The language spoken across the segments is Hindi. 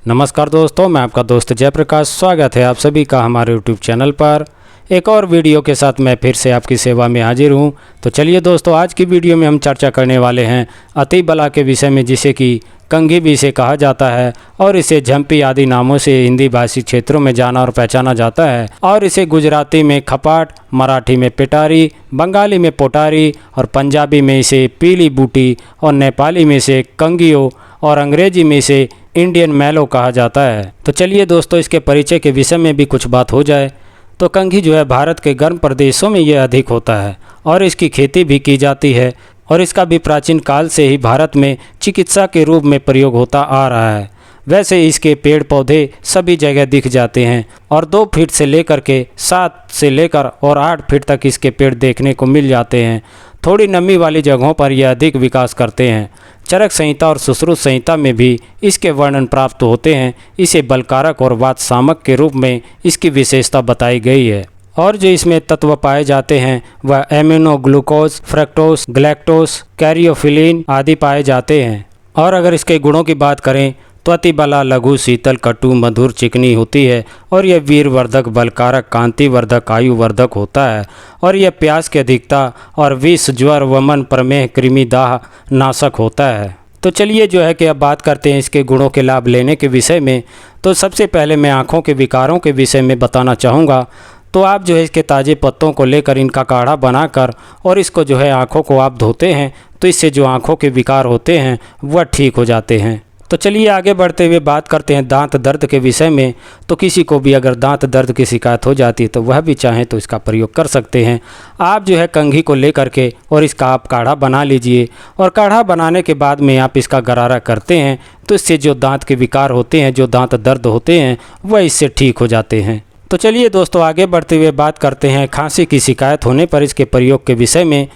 नमस्कार दोस्तों, मैं आपका दोस्त जयप्रकाश। स्वागत है आप सभी का हमारे यूट्यूब चैनल पर। एक और वीडियो के साथ मैं फिर से आपकी सेवा में हाजिर हूं। तो चलिए दोस्तों, आज की वीडियो में हम चर्चा करने वाले हैं अति बला के विषय में, जिसे कि कंघी भी इसे कहा जाता है और इसे झंपी आदि नामों से हिंदी भाषी क्षेत्रों में जाना और पहचाना जाता है। और इसे गुजराती में खपाट, मराठी में पिटारी, बंगाली में पोटारी और पंजाबी में इसे पीली बूटी और नेपाली में इसे कंघियो और अंग्रेजी में इसे इंडियन मैलो कहा जाता है। तो चलिए दोस्तों, इसके परिचय के विषय में भी कुछ बात हो जाए। तो कंघी जो है भारत के गर्म प्रदेशों में यह अधिक होता है और इसकी खेती भी की जाती है और इसका भी प्राचीन काल से ही भारत में चिकित्सा के रूप में प्रयोग होता आ रहा है। वैसे इसके पेड़ पौधे सभी जगह दिख जाते हैं और 2 फीट से लेकर के 7 से लेकर और 8 फीट तक इसके पेड़ देखने को मिल जाते हैं। थोड़ी नमी वाली जगहों पर यह अधिक विकास करते हैं। चरक संहिता और सुश्रुत संहिता में भी इसके वर्णन प्राप्त होते हैं। इसे बलकारक और वात शामक के रूप में इसकी विशेषता बताई गई है। और जो इसमें तत्व पाए जाते हैं वह एमिनो, ग्लूकोज, फ्रक्टोज, गैलेक्टोज, कैरियोफिलिन आदि पाए जाते हैं। और अगर इसके गुणों की बात करें तो अति बला लघु, शीतल, कटु, मधुर, चिकनी होती है और यह वीरवर्धक, बलकारक, कांतिवर्धक, आयुवर्धक होता है। और यह प्यास की अधिकता और विष, ज्वर, वमन, प्रमेह, कृमि, दाह नाशक होता है। तो चलिए जो है कि अब बात करते हैं इसके गुणों के लाभ लेने के विषय में। तो सबसे पहले मैं आँखों के विकारों के विषय में बताना चाहूँगा। तो आप जो है इसके ताज़े पत्तों को लेकर इनका काढ़ा बनाकर और इसको जो है आँखों को आप धोते हैं तो इससे जो आँखों के विकार होते हैं वह ठीक हो जाते हैं। तो चलिए आगे बढ़ते हुए बात करते हैं दांत दर्द के विषय में। तो किसी को भी अगर दांत दर्द की शिकायत हो जाती है तो वह भी चाहें तो इसका प्रयोग कर सकते हैं। आप जो है कंघी को लेकर के और इसका आप काढ़ा बना लीजिए और काढ़ा बनाने के बाद में आप इसका गरारा करते हैं तो इससे जो दांत के विकार होते हैं, जो दांत दर्द होते हैं, वह इससे ठीक हो जाते हैं। तो चलिए दोस्तों, आगे बढ़ते हुए बात करते हैं खांसी की शिकायत होने पर इसके प्रयोग के विषय में।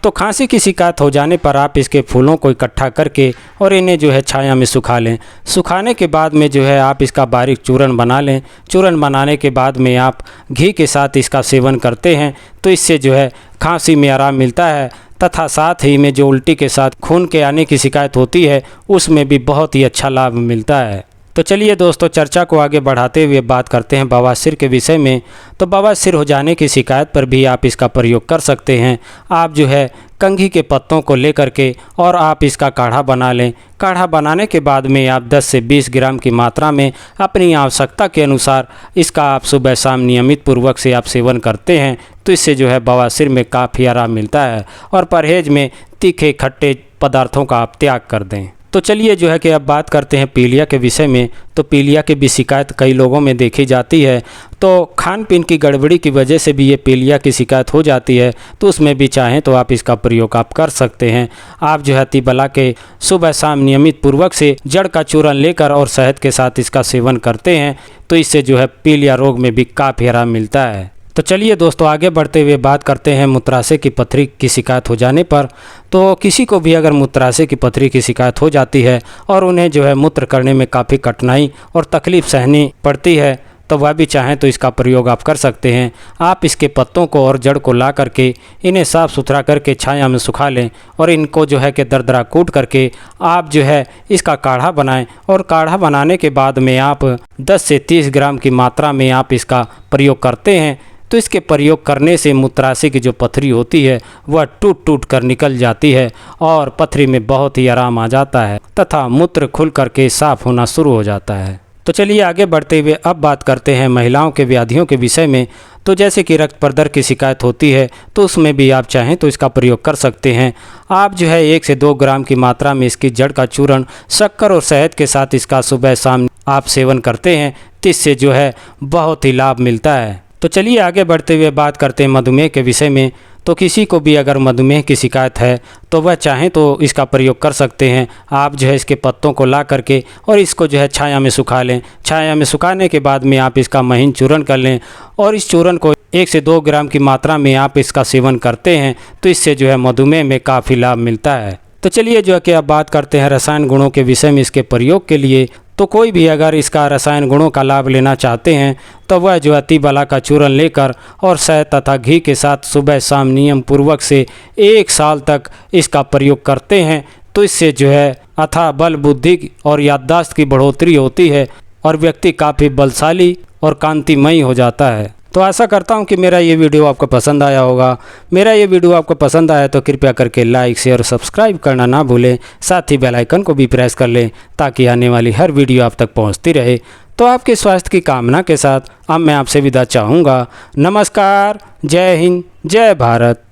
तो खांसी की शिकायत हो जाने पर आप इसके फूलों को इकट्ठा करके और इन्हें जो है छाया में सुखा लें। सुखाने के बाद में जो है आप इसका बारीक चूर्ण बना लें। चूर्ण बनाने के बाद में आप घी के साथ इसका सेवन करते हैं तो इससे जो है खांसी में आराम मिलता है, तथा साथ ही में जो उल्टी के साथ खून के आने की शिकायत होती है उसमें भी बहुत ही अच्छा लाभ मिलता है। तो चलिए दोस्तों, चर्चा को आगे बढ़ाते हुए बात करते हैं बवासीर के विषय में। तो बवासीर हो जाने की शिकायत पर भी आप इसका प्रयोग कर सकते हैं। आप जो है कंघी के पत्तों को लेकर के और आप इसका काढ़ा बना लें। काढ़ा बनाने के बाद में आप 10 से 20 ग्राम की मात्रा में अपनी आवश्यकता के अनुसार इसका आप सुबह शाम नियमित पूर्वक से आप सेवन करते हैं तो इससे जो है बवासीर में काफ़ी आराम मिलता है। और परहेज में तीखे खट्टे पदार्थों का आप त्याग कर दें। तो चलिए जो है कि अब बात करते हैं पीलिया के विषय में। तो पीलिया की भी शिकायत कई लोगों में देखी जाती है। तो खान पीन की गड़बड़ी की वजह से भी ये पीलिया की शिकायत हो जाती है तो उसमें भी चाहें तो आप इसका प्रयोग आप कर सकते हैं। आप जो है अति बला के सुबह शाम नियमित पूर्वक से जड़ का चूर्ण लेकर और शहद के साथ इसका सेवन करते हैं तो इससे जो है पीलिया रोग में भी काफ़ी आराम मिलता है। तो चलिए दोस्तों, आगे बढ़ते हुए बात करते हैं मूत्राशय की पथरी की शिकायत हो जाने पर। तो किसी को भी अगर मूत्राशय की पथरी की शिकायत हो जाती है और उन्हें जो है मूत्र करने में काफ़ी कठिनाई और तकलीफ़ सहनी पड़ती है तो वह भी चाहें तो इसका प्रयोग आप कर सकते हैं। आप इसके पत्तों को और जड़ को ला करके इन्हें साफ़ सुथरा करके छाया में सुखा लें और इनको जो है कि दरदरा कूट करके आप जो है इसका काढ़ा बनाएं। और काढ़ा बनाने के बाद में आप 10 से 30 ग्राम की मात्रा में आप इसका प्रयोग करते हैं तो इसके प्रयोग करने से मूत्राशय की जो पथरी होती है वह टूट टूट कर निकल जाती है और पथरी में बहुत ही आराम आ जाता है तथा मूत्र खुल करके साफ होना शुरू हो जाता है। तो चलिए आगे बढ़ते हुए अब बात करते हैं महिलाओं के व्याधियों के विषय में। तो जैसे कि रक्त प्रदर की शिकायत होती है तो उसमें भी आप चाहें तो इसका प्रयोग कर सकते हैं। आप जो है 1 से 2 ग्राम की मात्रा में इसकी जड़ का चूर्ण शक्कर और शहद के साथ इसका सुबह शाम आप सेवन करते हैं तो इससे जो है बहुत ही लाभ मिलता है। तो चलिए आगे बढ़ते हुए बात करते हैं मधुमेह के विषय में। तो किसी को भी अगर मधुमेह की शिकायत है तो वह चाहें तो इसका प्रयोग कर सकते हैं। आप जो है इसके पत्तों को ला करके और इसको जो है छाया में सुखा लें। छाया में सुखाने के बाद में आप इसका महीन चूर्ण कर लें और इस चूर्ण को 1 से 2 ग्राम की मात्रा में आप इसका सेवन करते हैं तो इससे जो है मधुमेह में काफ़ी लाभ मिलता है। तो चलिए जो है कि अब बात करते हैं रसायन गुणों के विषय में इसके प्रयोग के लिए। तो कोई भी अगर इसका रसायन गुणों का लाभ लेना चाहते हैं तो वह जो अति बला का चूर्ण लेकर और शहद तथा घी के साथ सुबह शाम नियम पूर्वक से 1 साल तक इसका प्रयोग करते हैं तो इससे जो है अथाह बल, बुद्धि और याददाश्त की बढ़ोतरी होती है और व्यक्ति काफ़ी बलशाली और कांतिमयी हो जाता है। तो आशा करता हूँ कि मेरा ये वीडियो आपको पसंद आया होगा। मेरा ये वीडियो आपको पसंद आया तो कृपया करके लाइक, शेयर और सब्सक्राइब करना ना भूलें। साथ ही बेल आइकन को भी प्रेस कर लें ताकि आने वाली हर वीडियो आप तक पहुँचती रहे। तो आपके स्वास्थ्य की कामना के साथ अब मैं आपसे विदा चाहूँगा। नमस्कार, जय हिंद, जय भारत।